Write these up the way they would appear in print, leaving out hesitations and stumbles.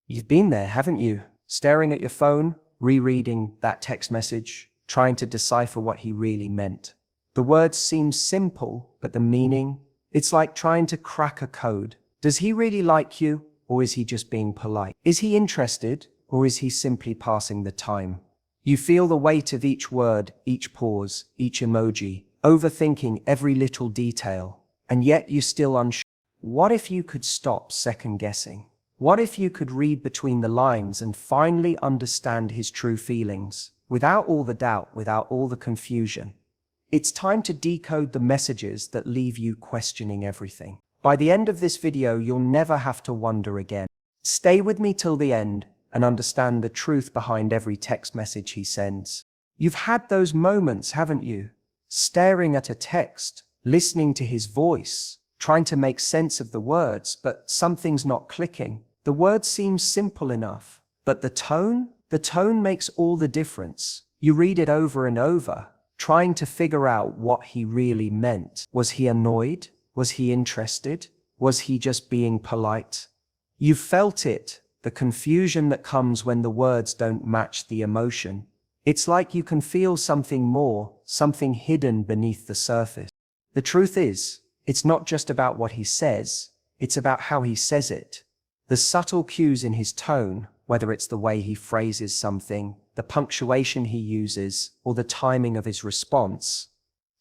You've been there, haven't you? Staring at your phone, rereading that text message, trying to decipher what he really meant. The words seem simple, but the meaning, it's like trying to crack a code. Does he really like you, or is he just being polite? Is he interested, or is he simply passing the time? You feel the weight of each word, each pause, each emoji, overthinking every little detail, and yet you're still unsure. What if you could stop second guessing? What if you could read between the lines and finally understand his true feelings, without all the doubt, without all the confusion? It's time to decode the messages that leave you questioning everything. By the end of this video, you'll never have to wonder again. Stay with me till the end and understand the truth behind every text message he sends. You've had those moments, haven't you? Staring at a text, listening to his voice, trying to make sense of the words, but something's not clicking. The words seem simple enough, but the tone makes all the difference. You read it over and over, trying to figure out what he really meant. Was he annoyed? Was he interested? Was he just being polite? You've felt it, the confusion that comes when the words don't match the emotion. It's like you can feel something more, something hidden beneath the surface. The truth is, it's not just about what he says, it's about how he says it. The subtle cues in his tone, whether it's the way he phrases something, the punctuation he uses, or the timing of his response,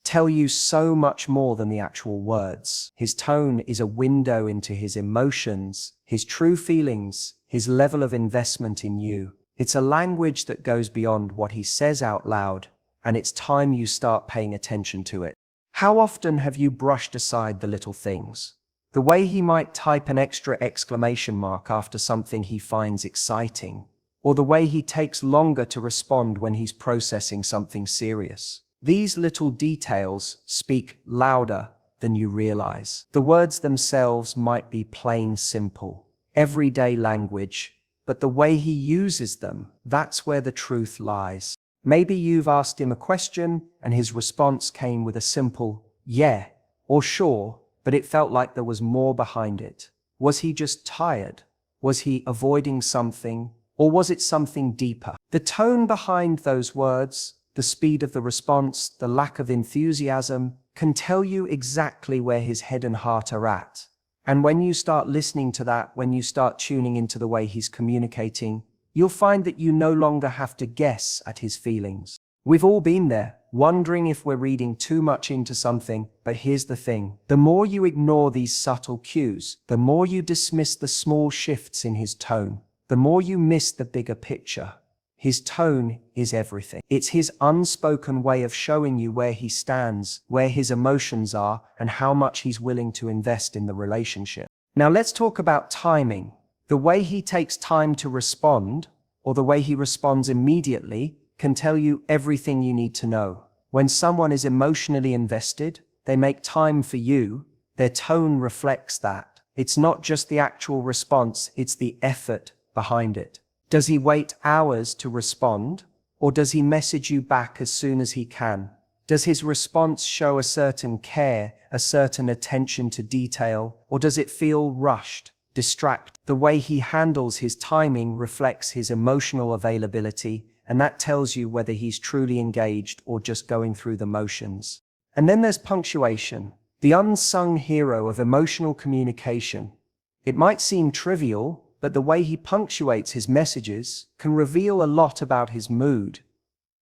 tell you so much more than the actual words. His tone is a window into his emotions, his true feelings, his level of investment in you. It's a language that goes beyond what he says out loud, and it's time you start paying attention to it. How often have you brushed aside the little things? The way he might type an extra exclamation mark after something he finds exciting, or the way he takes longer to respond when he's processing something serious. These little details speak louder than you realize. The words themselves might be plain simple, everyday language, but the way he uses them, that's where the truth lies. Maybe you've asked him a question and his response came with a simple yeah or sure, but it felt like there was more behind it. Was he just tired? Was he avoiding something? Or was it something deeper? The tone behind those words, the speed of the response, the lack of enthusiasm, can tell you exactly where his head and heart are at. And when you start listening to that, when you start tuning into the way he's communicating, you'll find that you no longer have to guess at his feelings. We've all been there, wondering if we're reading too much into something, but here's the thing. The more you ignore these subtle cues, the more you dismiss the small shifts in his tone, the more you miss the bigger picture. His tone is everything. It's his unspoken way of showing you where he stands, where his emotions are, and how much he's willing to invest in the relationship. Now let's talk about timing. The way he takes time to respond, or the way he responds immediately, can tell you everything you need to know. When someone is emotionally invested, they make time for you. Their tone reflects that. It's not just the actual response, it's the effort behind it. Does he wait hours to respond, or does he message you back as soon as he can? Does his response show a certain care, a certain attention to detail, or does it feel rushed, distracted? The way he handles his timing reflects his emotional availability, and that tells you whether he's truly engaged or just going through the motions. And then there's punctuation, the unsung hero of emotional communication. It might seem trivial, but the way he punctuates his messages can reveal a lot about his mood.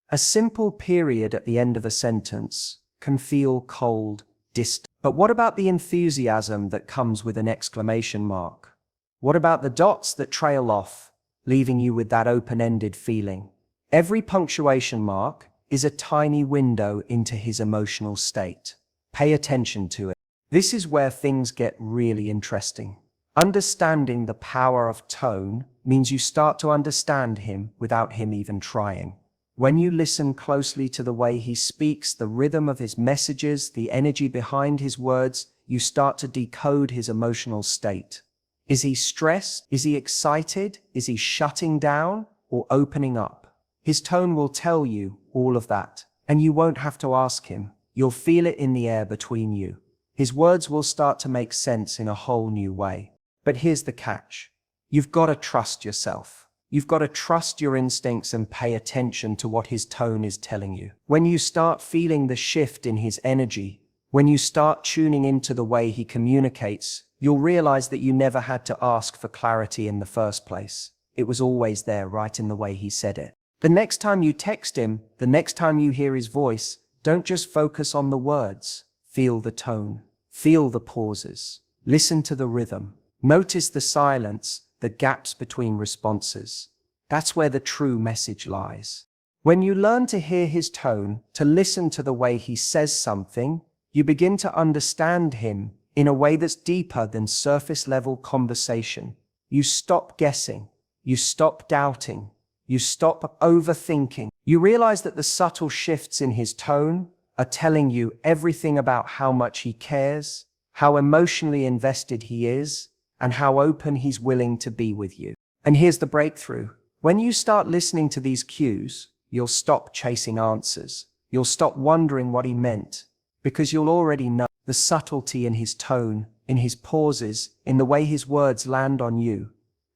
A simple period at the end of a sentence can feel cold, distant. But what about the enthusiasm that comes with an exclamation mark? What about the dots that trail off, leaving you with that open-ended feeling? Every punctuation mark is a tiny window into his emotional state. Pay attention to it. This is where things get really interesting. Understanding the power of tone means you start to understand him without him even trying. When you listen closely to the way he speaks, the rhythm of his messages, the energy behind his words, you start to decode his emotional state. Is he stressed? Is he excited? Is he shutting down or opening up? His tone will tell you all of that, and you won't have to ask him. You'll feel it in the air between you. His words will start to make sense in a whole new way. But here's the catch. You've got to trust yourself. You've got to trust your instincts and pay attention to what his tone is telling you. When you start feeling the shift in his energy, when you start tuning into the way he communicates, you'll realize that you never had to ask for clarity in the first place. It was always there, right in the way he said it. The next time you text him, the next time you hear his voice, don't just focus on the words. Feel the tone. Feel the pauses. Listen to the rhythm. Notice the silence, the gaps between responses. That's where the true message lies. When you learn to hear his tone, to listen to the way he says something, you begin to understand him in a way that's deeper than surface-level conversation. You stop guessing. You stop doubting. You stop overthinking. You realize that the subtle shifts in his tone are telling you everything about how much he cares, how emotionally invested he is, and how open he's willing to be with you. And here's the breakthrough. When you start listening to these cues, you'll stop chasing answers. You'll stop wondering what he meant, because you'll already know the subtlety in his tone, in his pauses, in the way his words land on you.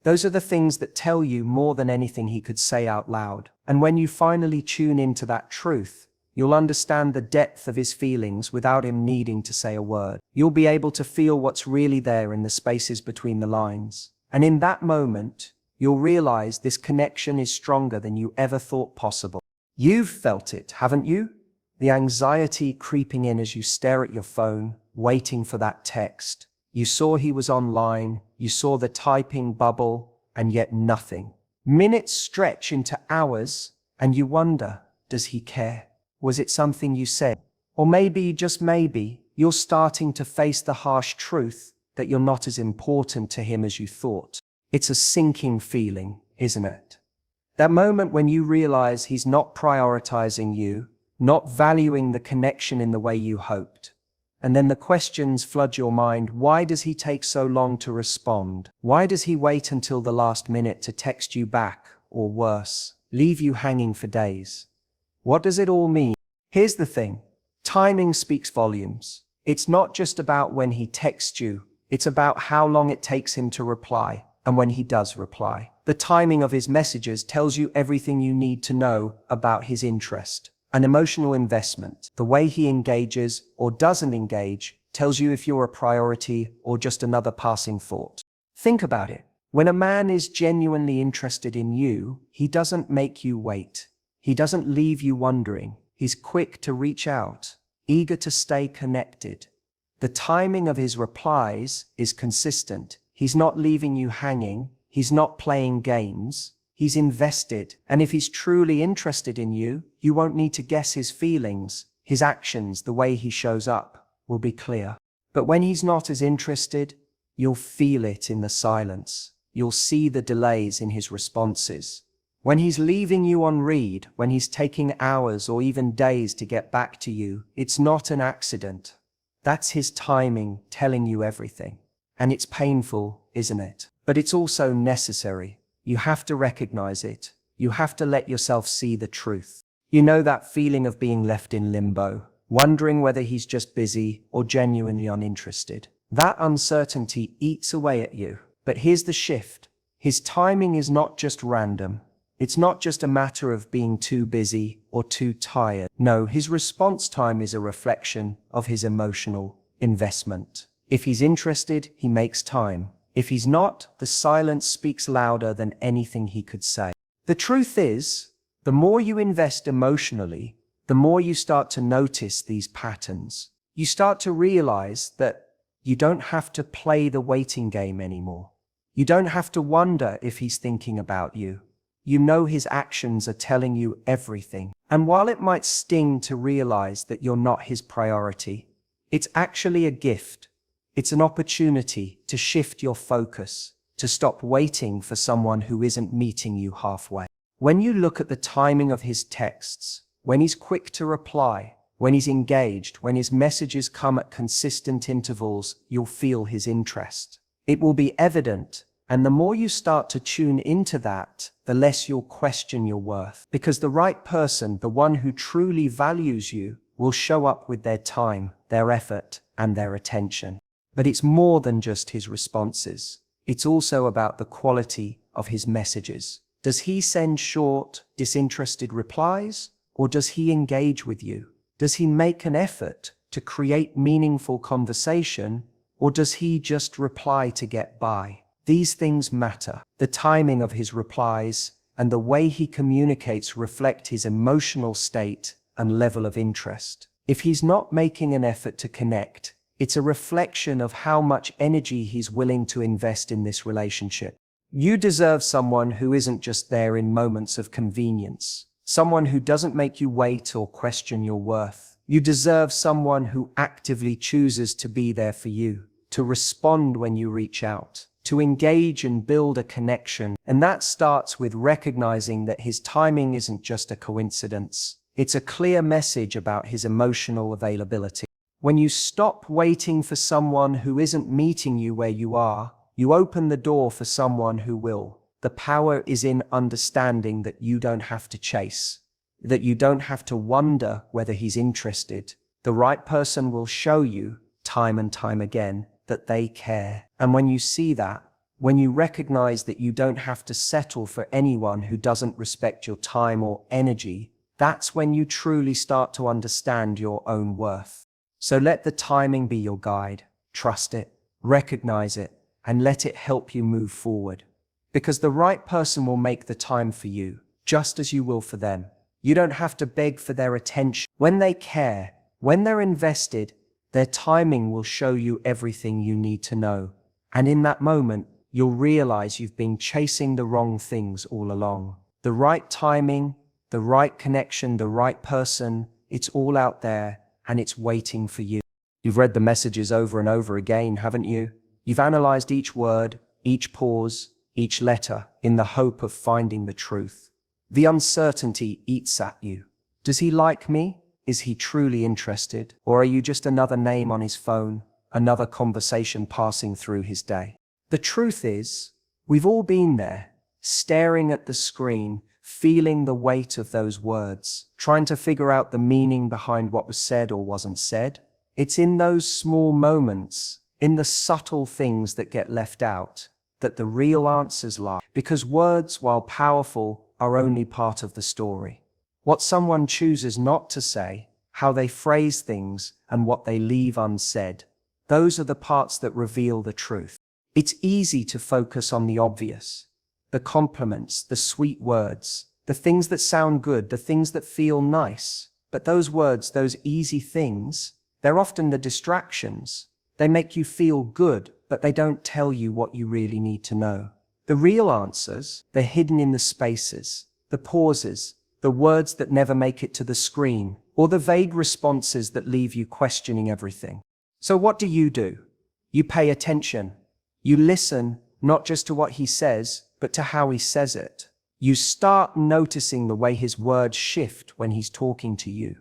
Those are the things that tell you more than anything he could say out loud. And when you finally tune into that truth, you'll understand the depth of his feelings without him needing to say a word. You'll be able to feel what's really there in the spaces between the lines. And in that moment, you'll realize this connection is stronger than you ever thought possible. You've felt it, haven't you? The anxiety creeping in as you stare at your phone, waiting for that text. You saw he was online, you saw the typing bubble, and yet nothing. Minutes stretch into hours, and you wonder, does he care? Was it something you said? Or maybe, just maybe, you're starting to face the harsh truth that you're not as important to him as you thought. It's a sinking feeling, isn't it? That moment when you realize he's not prioritizing you, not valuing the connection in the way you hoped. And then the questions flood your mind. Why does he take so long to respond? Why does he wait until the last minute to text you back, or worse, leave you hanging for days? What does it all mean? Here's the thing. Timing speaks volumes. It's not just about when he texts you. It's about how long it takes him to reply, and when he does reply. The timing of his messages tells you everything you need to know about his interest. An emotional investment, the way he engages or doesn't engage, tells you if you're a priority or just another passing thought. Think about it. When a man is genuinely interested in you, he doesn't make you wait. He doesn't leave you wondering. He's quick to reach out, eager to stay connected. The timing of his replies is consistent. He's not leaving you hanging. He's not playing games. He's invested, and if he's truly interested in you, you won't need to guess his feelings. His actions, the way he shows up, will be clear. But when he's not as interested, you'll feel it in the silence. You'll see the delays in his responses. When he's leaving you on read, when he's taking hours or even days to get back to you, it's not an accident. That's his timing telling you everything. And it's painful, isn't it? But it's also necessary. You have to recognize it. You have to let yourself see the truth. You know that feeling of being left in limbo, wondering whether he's just busy or genuinely uninterested. That uncertainty eats away at you. But here's the shift. His timing is not just random. It's not just a matter of being too busy or too tired. No, his response time is a reflection of his emotional investment. If he's interested, he makes time. If he's not, the silence speaks louder than anything he could say. The truth is, the more you invest emotionally, the more you start to notice these patterns. You start to realize that you don't have to play the waiting game anymore. You don't have to wonder if he's thinking about you. You know his actions are telling you everything. And while it might sting to realize that you're not his priority, it's actually a gift. It's an opportunity to shift your focus, to stop waiting for someone who isn't meeting you halfway. When you look at the timing of his texts, when he's quick to reply, when he's engaged, when his messages come at consistent intervals, you'll feel his interest. It will be evident, and the more you start to tune into that, the less you'll question your worth. Because the right person, the one who truly values you, will show up with their time, their effort, and their attention. But it's more than just his responses. It's also about the quality of his messages. Does he send short, disinterested replies, or does he engage with you? Does he make an effort to create meaningful conversation, or does he just reply to get by? These things matter. The timing of his replies and the way he communicates reflect his emotional state and level of interest. If he's not making an effort to connect, it's a reflection of how much energy he's willing to invest in this relationship. You deserve someone who isn't just there in moments of convenience, someone who doesn't make you wait or question your worth. You deserve someone who actively chooses to be there for you, to respond when you reach out, to engage and build a connection. And that starts with recognizing that his timing isn't just a coincidence. It's a clear message about his emotional availability. When you stop waiting for someone who isn't meeting you where you are, you open the door for someone who will. The power is in understanding that you don't have to chase, that you don't have to wonder whether he's interested. The right person will show you, time and time again, that they care. And when you see that, when you recognize that you don't have to settle for anyone who doesn't respect your time or energy, that's when you truly start to understand your own worth. So let the timing be your guide. Trust it, recognize it, and let it help you move forward. Because the right person will make the time for you, just as you will for them. You don't have to beg for their attention. When they care, when they're invested, their timing will show you everything you need to know. And in that moment, you'll realize you've been chasing the wrong things all along. The right timing, the right connection, the right person, it's all out there and it's waiting for you. You've read the messages over and over again, haven't you? You've analyzed each word, each pause, each letter in the hope of finding the truth. The uncertainty eats at you. Does he like me? Is he truly interested? Or are you just another name on his phone, another conversation passing through his day? The truth is, we've all been there, staring at the screen, feeling the weight of those words, trying to figure out the meaning behind what was said or wasn't said. It's in those small moments, in the subtle things that get left out, that the real answers lie. Because words, while powerful, are only part of the story. What someone chooses not to say, how they phrase things, and what they leave unsaid, those are the parts that reveal the truth. It's easy to focus on the obvious, the compliments, the sweet words, the things that sound good, the things that feel nice. But those words, those easy things, they're often the distractions. They make you feel good, but they don't tell you what you really need to know. The real answers, they're hidden in the spaces, the pauses, the words that never make it to the screen, or the vague responses that leave you questioning everything. So what do? You pay attention. You listen, not just to what he says, but to how he says it. You start noticing the way his words shift when he's talking to you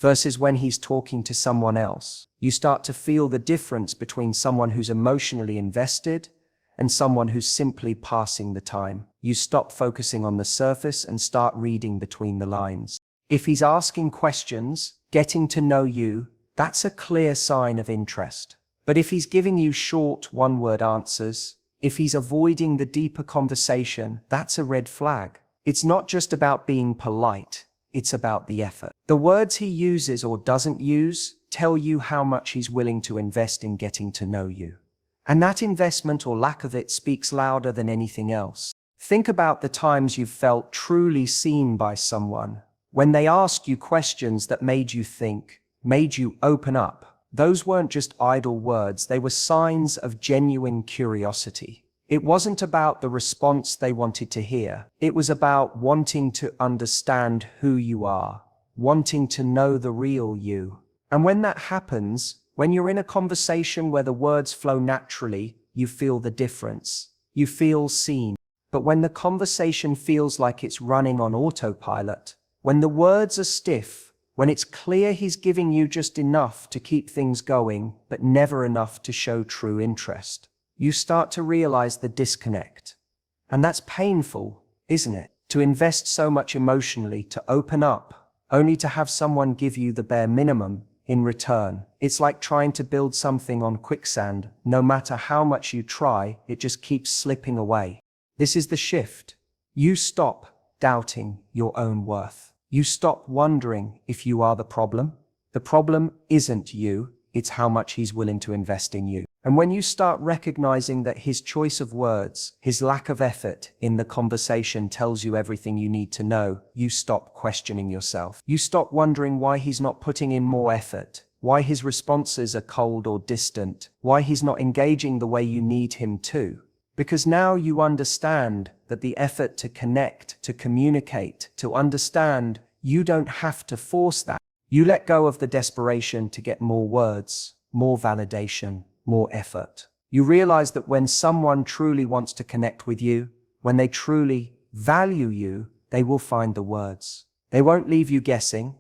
versus when he's talking to someone else. You start to feel the difference between someone who's emotionally invested and someone who's simply passing the time. You stop focusing on the surface and start reading between the lines. If he's asking questions, getting to know you, that's a clear sign of interest. But if he's giving you short, one-word answers, if he's avoiding the deeper conversation, that's a red flag. It's not just about being polite, it's about the effort. The words he uses or doesn't use tell you how much he's willing to invest in getting to know you. And that investment or lack of it speaks louder than anything else. Think about the times you've felt truly seen by someone, when they asked you questions that made you think, made you open up. Those weren't just idle words, they were signs of genuine curiosity. It wasn't about the response they wanted to hear. It was about wanting to understand who you are, wanting to know the real you. And when that happens, when you're in a conversation where the words flow naturally, you feel the difference. You feel seen. But when the conversation feels like it's running on autopilot, when the words are stiff, when it's clear he's giving you just enough to keep things going, but never enough to show true interest, you start to realize the disconnect. And that's painful, isn't it? To invest so much emotionally, to open up, only to have someone give you the bare minimum in return. It's like trying to build something on quicksand. No matter how much you try, it just keeps slipping away. This is the shift. You stop doubting your own worth. You stop wondering if you are the problem. The problem isn't you, it's how much he's willing to invest in you. And when you start recognizing that his choice of words, his lack of effort in the conversation tells you everything you need to know, you stop questioning yourself. You stop wondering why he's not putting in more effort, why his responses are cold or distant, why he's not engaging the way you need him to. Because now you understand that the effort to connect, to communicate, to understand, you don't have to force that. You let go of the desperation to get more words, more validation, more effort. You realize that when someone truly wants to connect with you, when they truly value you, they will find the words. They won't leave you guessing.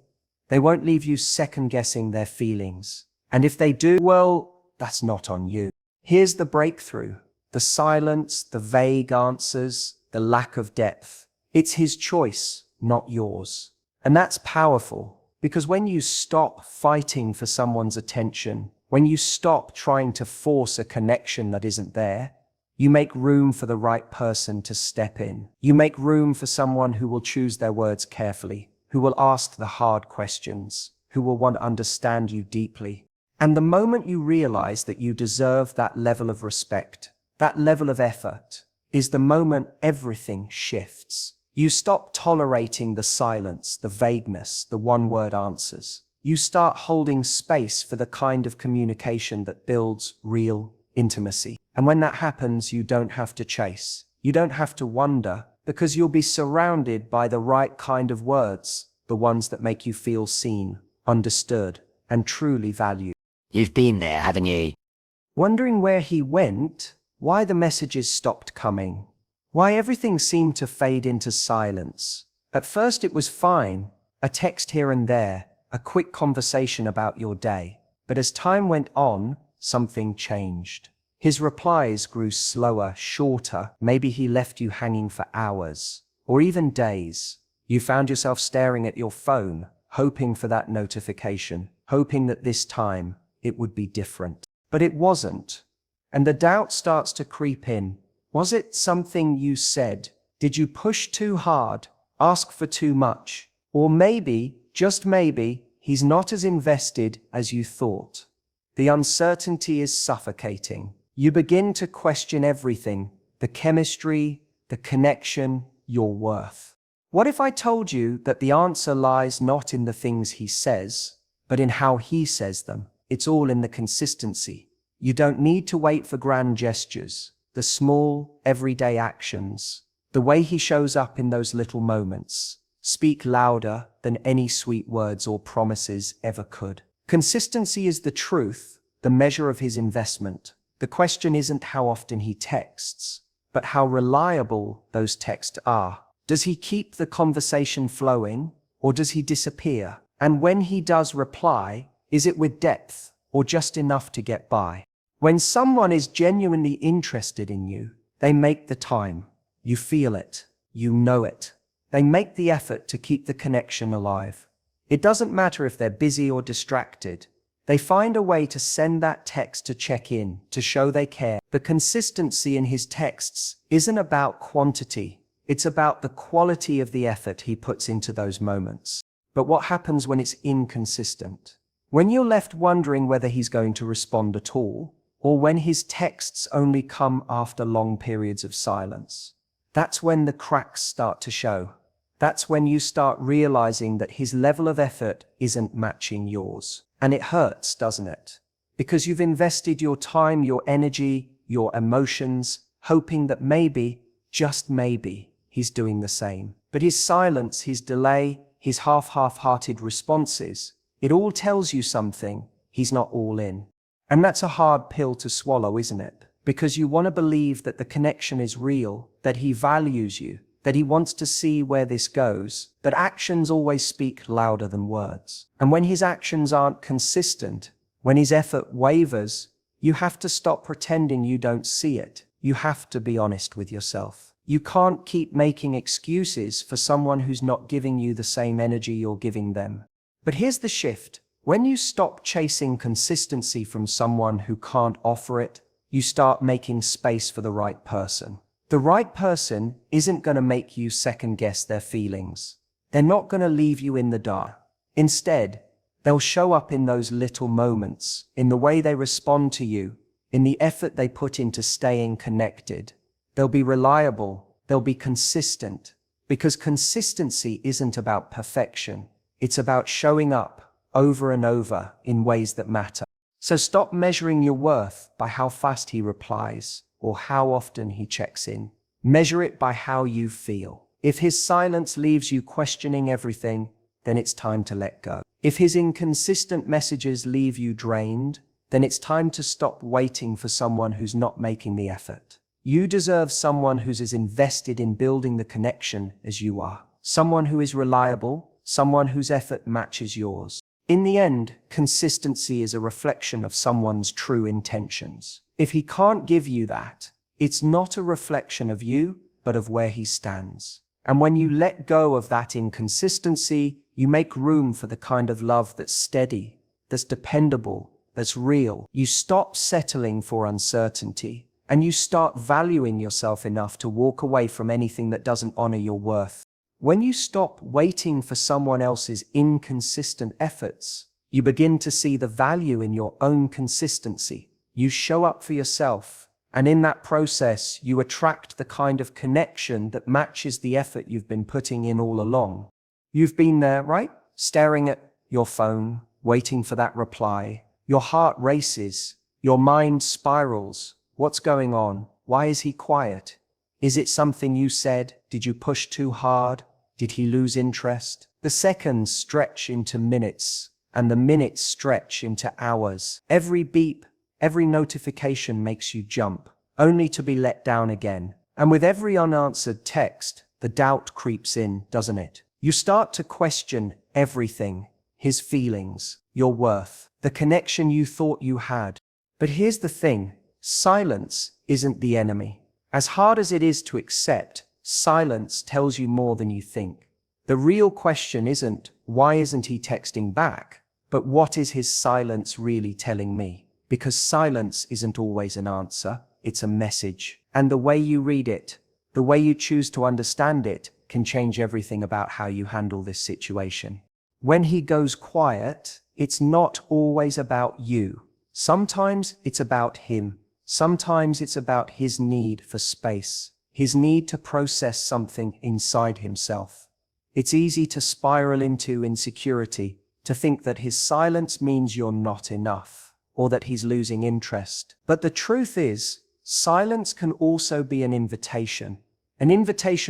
They won't leave you second-guessing their feelings. And if they do, well, that's not on you. Here's the breakthrough. The silence, the vague answers, the lack of depth. It's his choice, not yours. And that's powerful, because when you stop fighting for someone's attention, when you stop trying to force a connection that isn't there, you make room for the right person to step in. You make room for someone who will choose their words carefully, who will ask the hard questions, who will want to understand you deeply. And the moment you realize that you deserve that level of respect, that level of effort, is the moment everything shifts. You stop tolerating the silence, the vagueness, the one-word answers. You start holding space for the kind of communication that builds real intimacy. And when that happens, you don't have to chase. You don't have to wonder, because you'll be surrounded by the right kind of words, the ones that make you feel seen, understood, and truly valued. You've been there, haven't you? Wondering where he went, why the messages stopped coming, why everything seemed to fade into silence. At first it was fine, a text here and there, a quick conversation about your day. But as time went on, something changed. His replies grew slower, shorter. Maybe he left you hanging for hours, or even days. You found yourself staring at your phone, hoping for that notification, hoping that this time it would be different. But it wasn't. And the doubt starts to creep in. Was it something you said? Did you push too hard, ask for too much? Or maybe, just maybe, he's not as invested as you thought. The uncertainty is suffocating. You begin to question everything, the chemistry, the connection, your worth. What if I told you that the answer lies not in the things he says, but in how he says them? It's all in the consistency. You don't need to wait for grand gestures, the small, everyday actions. The way he shows up in those little moments speak louder than any sweet words or promises ever could. Consistency is the truth, the measure of his investment. The question isn't how often he texts, but how reliable those texts are. Does he keep the conversation flowing, or does he disappear? And when he does reply, is it with depth, or just enough to get by? When someone is genuinely interested in you, they make the time. You feel it. You know it. They make the effort to keep the connection alive. It doesn't matter if they're busy or distracted. They find a way to send that text to check in, to show they care. The consistency in his texts isn't about quantity. It's about the quality of the effort he puts into those moments. But what happens when it's inconsistent? When you're left wondering whether he's going to respond at all, or when his texts only come after long periods of silence. That's when the cracks start to show. That's when you start realizing that his level of effort isn't matching yours. And it hurts, doesn't it? Because you've invested your time, your energy, your emotions, hoping that maybe, just maybe, he's doing the same. But his silence, his delay, his half-hearted responses, it all tells you something. He's not all in. And that's a hard pill to swallow, isn't it? Because you want to believe that the connection is real, that he values you, that he wants to see where this goes, that actions always speak louder than words. And when his actions aren't consistent, when his effort wavers, you have to stop pretending you don't see it. You have to be honest with yourself. You can't keep making excuses for someone who's not giving you the same energy you're giving them. But here's the shift. When you stop chasing consistency from someone who can't offer it, you start making space for the right person. The right person isn't going to make you second guess their feelings. They're not going to leave you in the dark. Instead, they'll show up in those little moments, in the way they respond to you, in the effort they put into staying connected. They'll be reliable, they'll be consistent, because consistency isn't about perfection. It's about showing up over and over in ways that matter. So stop measuring your worth by how fast he replies or how often he checks in. Measure it by how you feel. If his silence leaves you questioning everything, then it's time to let go. If his inconsistent messages leave you drained, then it's time to stop waiting for someone who's not making the effort. You deserve someone who's as invested in building the connection as you are. Someone who is reliable, someone whose effort matches yours. In the end, consistency is a reflection of someone's true intentions. If he can't give you that, it's not a reflection of you, but of where he stands. And when you let go of that inconsistency, you make room for the kind of love that's steady, that's dependable, that's real. You stop settling for uncertainty, and you start valuing yourself enough to walk away from anything that doesn't honor your worth. When you stop waiting for someone else's inconsistent efforts, you begin to see the value in your own consistency. You show up for yourself, and in that process, you attract the kind of connection that matches the effort you've been putting in all along. You've been there, right? Staring at your phone, waiting for that reply. Your heart races, your mind spirals. What's going on? Why is he quiet? Is it something you said? Did you push too hard? Did he lose interest? The seconds stretch into minutes, and the minutes stretch into hours. Every beep, every notification makes you jump, only to be let down again. And with every unanswered text, the doubt creeps in, doesn't it? You start to question everything, his feelings, your worth, the connection you thought you had. But here's the thing, silence isn't the enemy. As hard as it is to accept, silence tells you more than you think. The real question isn't, why isn't he texting back? But what is his silence really telling me? Because silence isn't always an answer, it's a message. And the way you read it, the way you choose to understand it, can change everything about how you handle this situation. When he goes quiet, it's not always about you. Sometimes it's about him. Sometimes it's about his need for space, his need to process something inside himself. It's easy to spiral into insecurity, to think that his silence means you're not enough, or that he's losing interest. But the truth is, silence can also be an invitation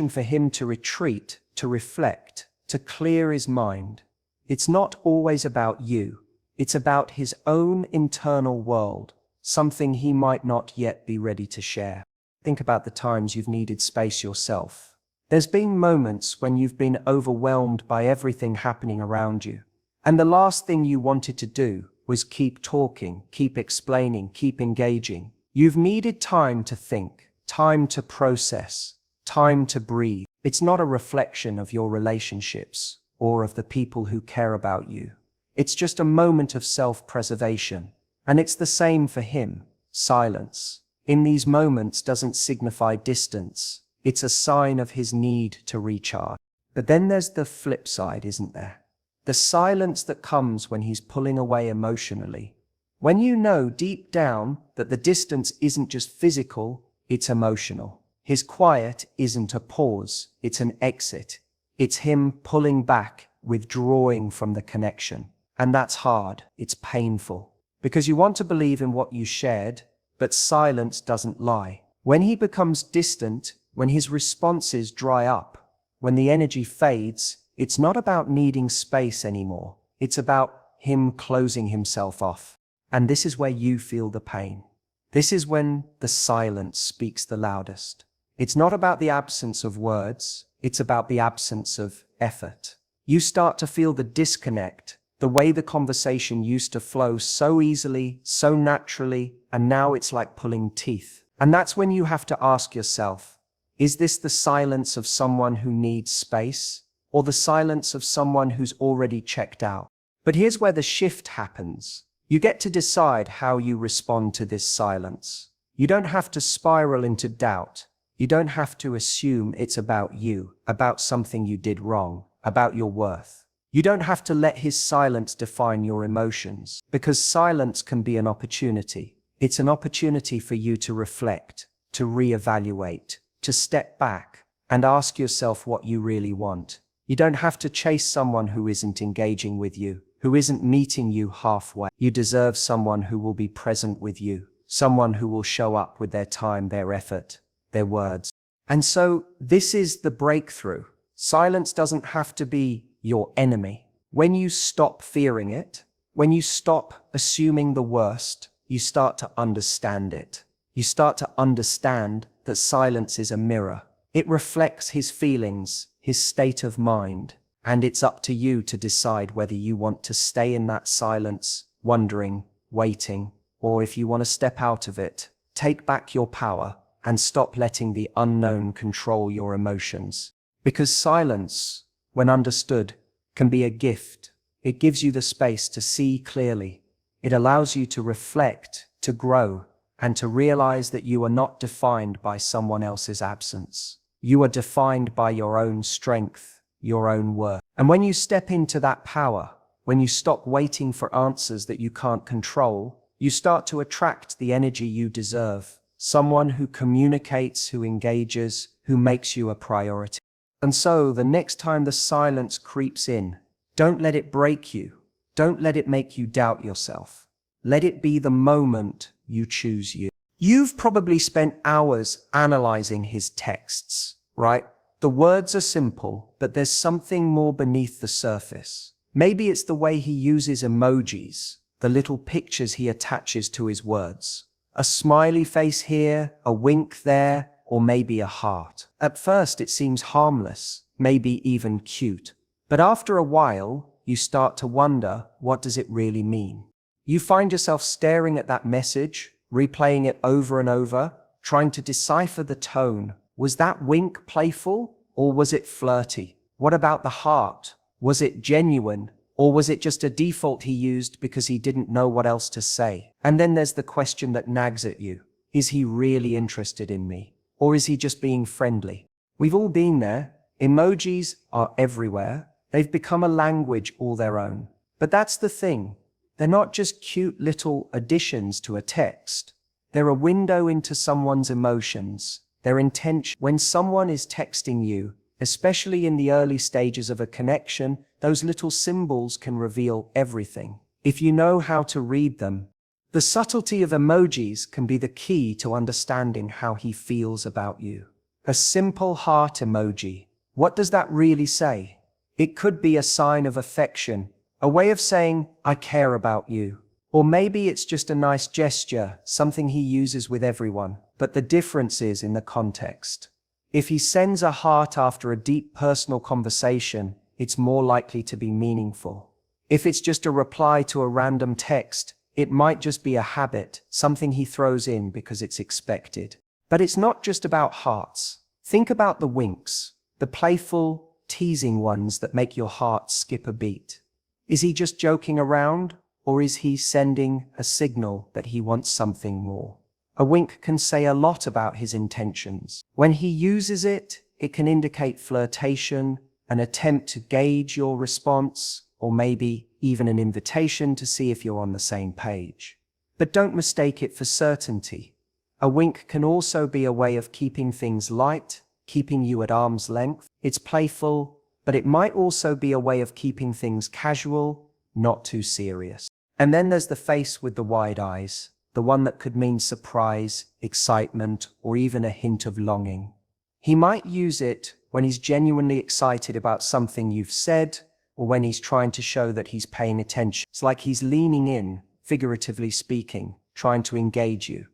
for him to retreat, to reflect, to clear his mind. It's not always about you. It's about his own internal world, something he might not yet be ready to share. Think about the times you've needed space yourself. There's been moments when you've been overwhelmed by everything happening around you. And the last thing you wanted to do was keep talking, keep explaining, keep engaging. You've needed time to think, time to process, time to breathe. It's not a reflection of your relationships or of the people who care about you. It's just a moment of self-preservation. And it's the same for him. Silence, in these moments, doesn't signify distance. It's a sign of his need to recharge. But then there's the flip side, isn't there? The silence that comes when he's pulling away emotionally. When you know deep down that the distance isn't just physical, it's emotional. His quiet isn't a pause, it's an exit. It's him pulling back, withdrawing from the connection. And that's hard, it's painful. Because you want to believe in what you shared, but silence doesn't lie. When he becomes distant, when his responses dry up, when the energy fades, it's not about needing space anymore. It's about him closing himself off. And this is where you feel the pain. This is when the silence speaks the loudest. It's not about the absence of words, it's about the absence of effort. You start to feel the disconnect, the way the conversation used to flow so easily, so naturally, and now it's like pulling teeth. And that's when you have to ask yourself, is this the silence of someone who needs space, or the silence of someone who's already checked out? But here's where the shift happens. You get to decide how you respond to this silence. You don't have to spiral into doubt. You don't have to assume it's about you, about something you did wrong, about your worth. You don't have to let his silence define your emotions, because silence can be an opportunity. It's an opportunity for you to reflect, to reevaluate, to step back, and ask yourself what you really want. You don't have to chase someone who isn't engaging with you, who isn't meeting you halfway. You deserve someone who will be present with you, someone who will show up with their time, their effort, their words. And so this is the breakthrough. Silence doesn't have to be your enemy. When you stop fearing it, when you stop assuming the worst, you start to understand it. You start to understand that silence is a mirror. It reflects his feelings, his state of mind, and it's up to you to decide whether you want to stay in that silence, wondering, waiting, or if you want to step out of it, take back your power, and stop letting the unknown control your emotions. Because silence, when understood, can be a gift. It gives you the space to see clearly. It allows you to reflect, to grow, and to realize that you are not defined by someone else's absence. You are defined by your own strength, your own worth. And when you step into that power, when you stop waiting for answers that you can't control, you start to attract the energy you deserve. Someone who communicates, who engages, who makes you a priority. And so, the next time the silence creeps in, don't let it break you. Don't let it make you doubt yourself. Let it be the moment you choose you. You've probably spent hours analyzing his texts, right? The words are simple, but there's something more beneath the surface. Maybe it's the way he uses emojis, the little pictures he attaches to his words. A smiley face here, a wink there, or maybe a heart. At first it seems harmless, maybe even cute. But after a while, you start to wonder, what does it really mean? You find yourself staring at that message, replaying it over and over, trying to decipher the tone. Was that wink playful, or was it flirty? What about the heart? Was it genuine, or was it just a default he used because he didn't know what else to say? And then there's the question that nags at you. Is he really interested in me? Or is he just being friendly? We've all been there. Emojis are everywhere. They've become a language all their own. But that's the thing. They're not just cute little additions to a text. They're a window into someone's emotions, their intention. When someone is texting you, especially in the early stages of a connection, those little symbols can reveal everything. If you know how to read them, the subtlety of emojis can be the key to understanding how he feels about you. A simple heart emoji. What does that really say? It could be a sign of affection, a way of saying, I care about you. Or maybe it's just a nice gesture, something he uses with everyone. But the difference is in the context. If he sends a heart after a deep personal conversation, it's more likely to be meaningful. If it's just a reply to a random text, it might just be a habit, something he throws in because it's expected. But it's not just about hearts. Think about the winks, the playful, teasing ones that make your heart skip a beat. Is he just joking around, or is he sending a signal that he wants something more? A wink can say a lot about his intentions. When he uses it, it can indicate flirtation, an attempt to gauge your response, or maybe even an invitation to see if you're on the same page. But don't mistake it for certainty. A wink can also be a way of keeping things light, keeping you at arm's length. It's playful, but it might also be a way of keeping things casual, not too serious. And then there's the face with the wide eyes, the one that could mean surprise, excitement, or even a hint of longing. He might use it when he's genuinely excited about something you've said, or when he's trying to show that he's paying attention. It's like he's leaning in, figuratively speaking, trying to engage you.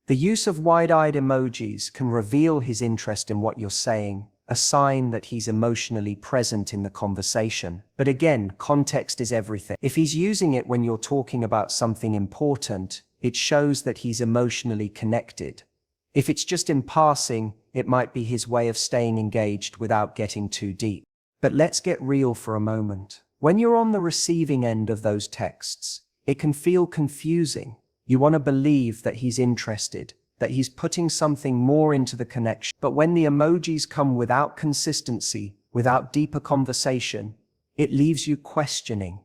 The use of wide-eyed emojis can reveal his interest in what you're saying, a sign that he's emotionally present in the conversation. But again, context is everything. If he's using it when you're talking about something important, it shows that he's emotionally connected. If it's just in passing, it might be his way of staying engaged without getting too deep. But let's get real for a moment. When you're on the receiving end of those texts, it can feel confusing. You want to believe that he's interested, that he's putting something more into the connection. But when the emojis come without consistency, without deeper conversation, it leaves you questioning.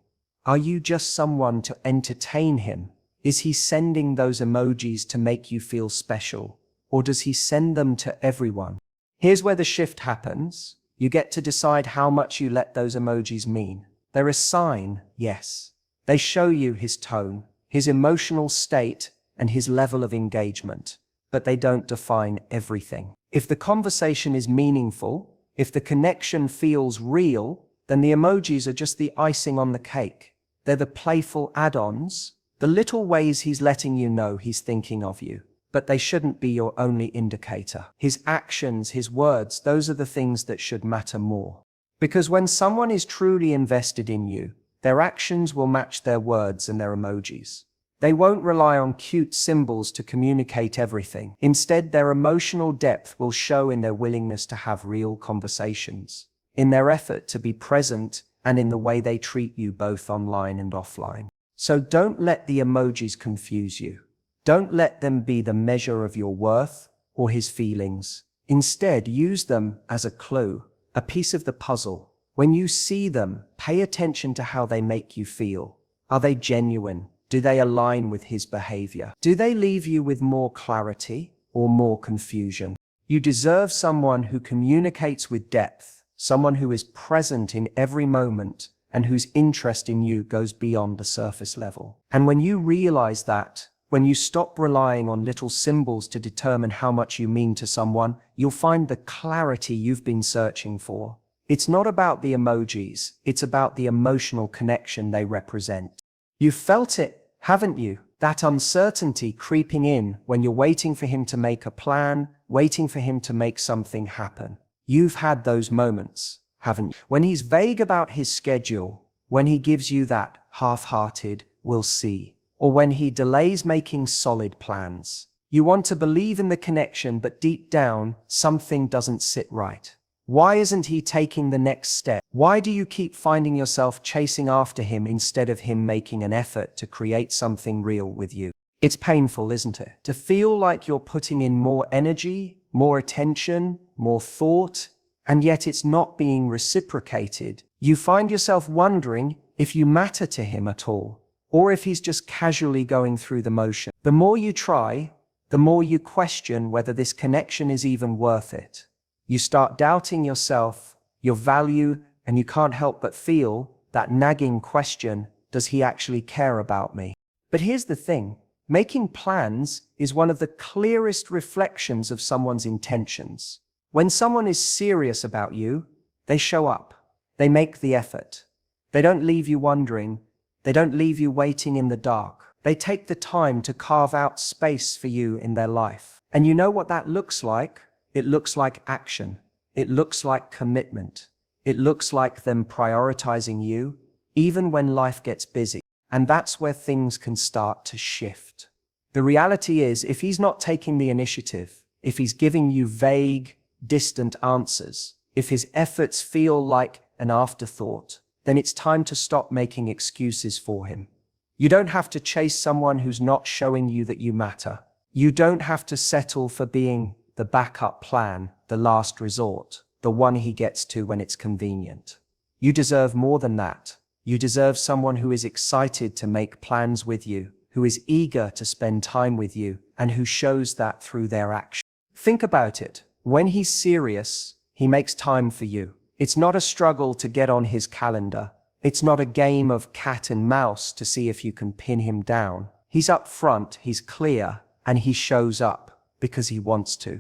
Are you just someone to entertain him? Is he sending those emojis to make you feel special? Or does he send them to everyone? Here's where the shift happens. You get to decide how much you let those emojis mean. They're a sign, yes. They show you his tone, his emotional state, and his level of engagement. But they don't define everything. If the conversation is meaningful, if the connection feels real, then the emojis are just the icing on the cake. They're the playful add-ons, the little ways he's letting you know he's thinking of you. But they shouldn't be your only indicator. His actions, his words, those are the things that should matter more. Because when someone is truly invested in you, their actions will match their words and their emojis. They won't rely on cute symbols to communicate everything. Instead, their emotional depth will show in their willingness to have real conversations, in their effort to be present, and in the way they treat you both online and offline. So don't let the emojis confuse you. Don't let them be the measure of your worth or his feelings. Instead, use them as a clue, a piece of the puzzle. When you see them, pay attention to how they make you feel. Are they genuine? Do they align with his behavior? Do they leave you with more clarity or more confusion? You deserve someone who communicates with depth, someone who is present in every moment, and whose interest in you goes beyond the surface level. And when you realize that, when you stop relying on little symbols to determine how much you mean to someone, you'll find the clarity you've been searching for. It's not about the emojis, it's about the emotional connection they represent. You've felt it, haven't you? That uncertainty creeping in when you're waiting for him to make a plan, waiting for him to make something happen. You've had those moments, haven't you? When he's vague about his schedule, when he gives you that half-hearted, "we'll see," or when he delays making solid plans. You want to believe in the connection, but deep down, something doesn't sit right. Why isn't he taking the next step? Why do you keep finding yourself chasing after him instead of him making an effort to create something real with you? It's painful, isn't it? To feel like you're putting in more energy, more attention, more thought, and yet it's not being reciprocated. You find yourself wondering if you matter to him at all, or if he's just casually going through the motion. The more you try, the more you question whether this connection is even worth it. You start doubting yourself, your value, and you can't help but feel that nagging question, does he actually care about me? But here's the thing, making plans is one of the clearest reflections of someone's intentions. When someone is serious about you, they show up, they make the effort. They don't leave you wondering, they don't leave you waiting in the dark. They take the time to carve out space for you in their life. And you know what that looks like? It looks like action. It looks like commitment. It looks like them prioritizing you, even when life gets busy. And that's where things can start to shift. The reality is, if he's not taking the initiative, if he's giving you vague, distant answers, if his efforts feel like an afterthought, then it's time to stop making excuses for him. You don't have to chase someone who's not showing you that you matter. You don't have to settle for being the backup plan, the last resort, the one he gets to when it's convenient. You deserve more than that. You deserve someone who is excited to make plans with you, who is eager to spend time with you, and who shows that through their action. Think about it. When he's serious, he makes time for you. It's not a struggle to get on his calendar. It's not a game of cat and mouse to see if you can pin him down. He's up front, he's clear, and he shows up because he wants to.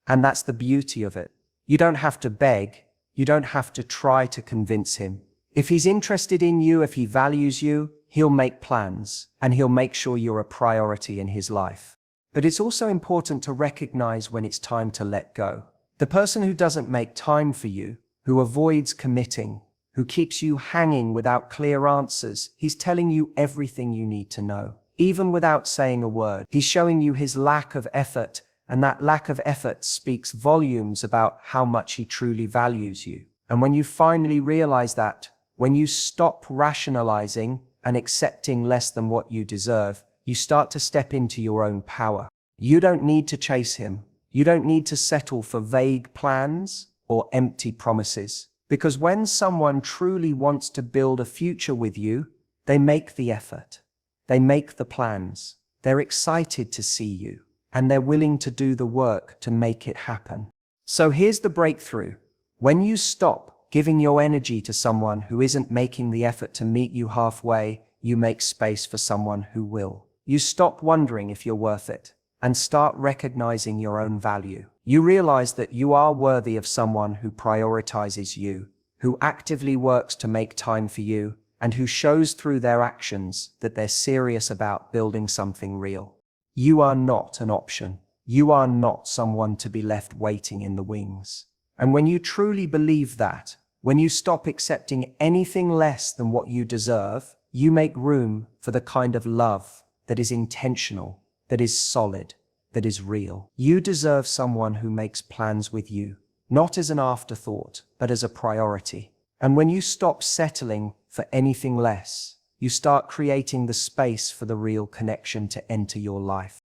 And that's the beauty of it. You don't have to beg. You don't have to try to convince him. If he's interested in you, if he values you, he'll make plans, and he'll make sure you're a priority in his life. But it's also important to recognize when it's time to let go. The person who doesn't make time for you, who avoids committing, who keeps you hanging without clear answers, he's telling you everything you need to know, even without saying a word. He's showing you his lack of effort, and that lack of effort speaks volumes about how much he truly values you. And when you finally realize that, When you stop rationalizing and accepting less than what you deserve, you start to step into your own power. You don't need to chase him. You don't need to settle for vague plans or empty promises. Because when someone truly wants to build a future with you, they make the effort. They make the plans. They're excited to see you, and they're willing to do the work to make it happen. So here's the breakthrough. When you stop giving your energy to someone who isn't making the effort to meet you halfway, you make space for someone who will. You stop wondering if you're worth it and start recognizing your own value. You realize that you are worthy of someone who prioritizes you, who actively works to make time for you, and who shows through their actions that they're serious about building something real. You are not an option. You are not someone to be left waiting in the wings. And when you truly believe that, when you stop accepting anything less than what you deserve, you make room for the kind of love that is intentional, that is solid, that is real. You deserve someone who makes plans with you, not as an afterthought, but as a priority. And when you stop settling for anything less, you start creating the space for the real connection to enter your life.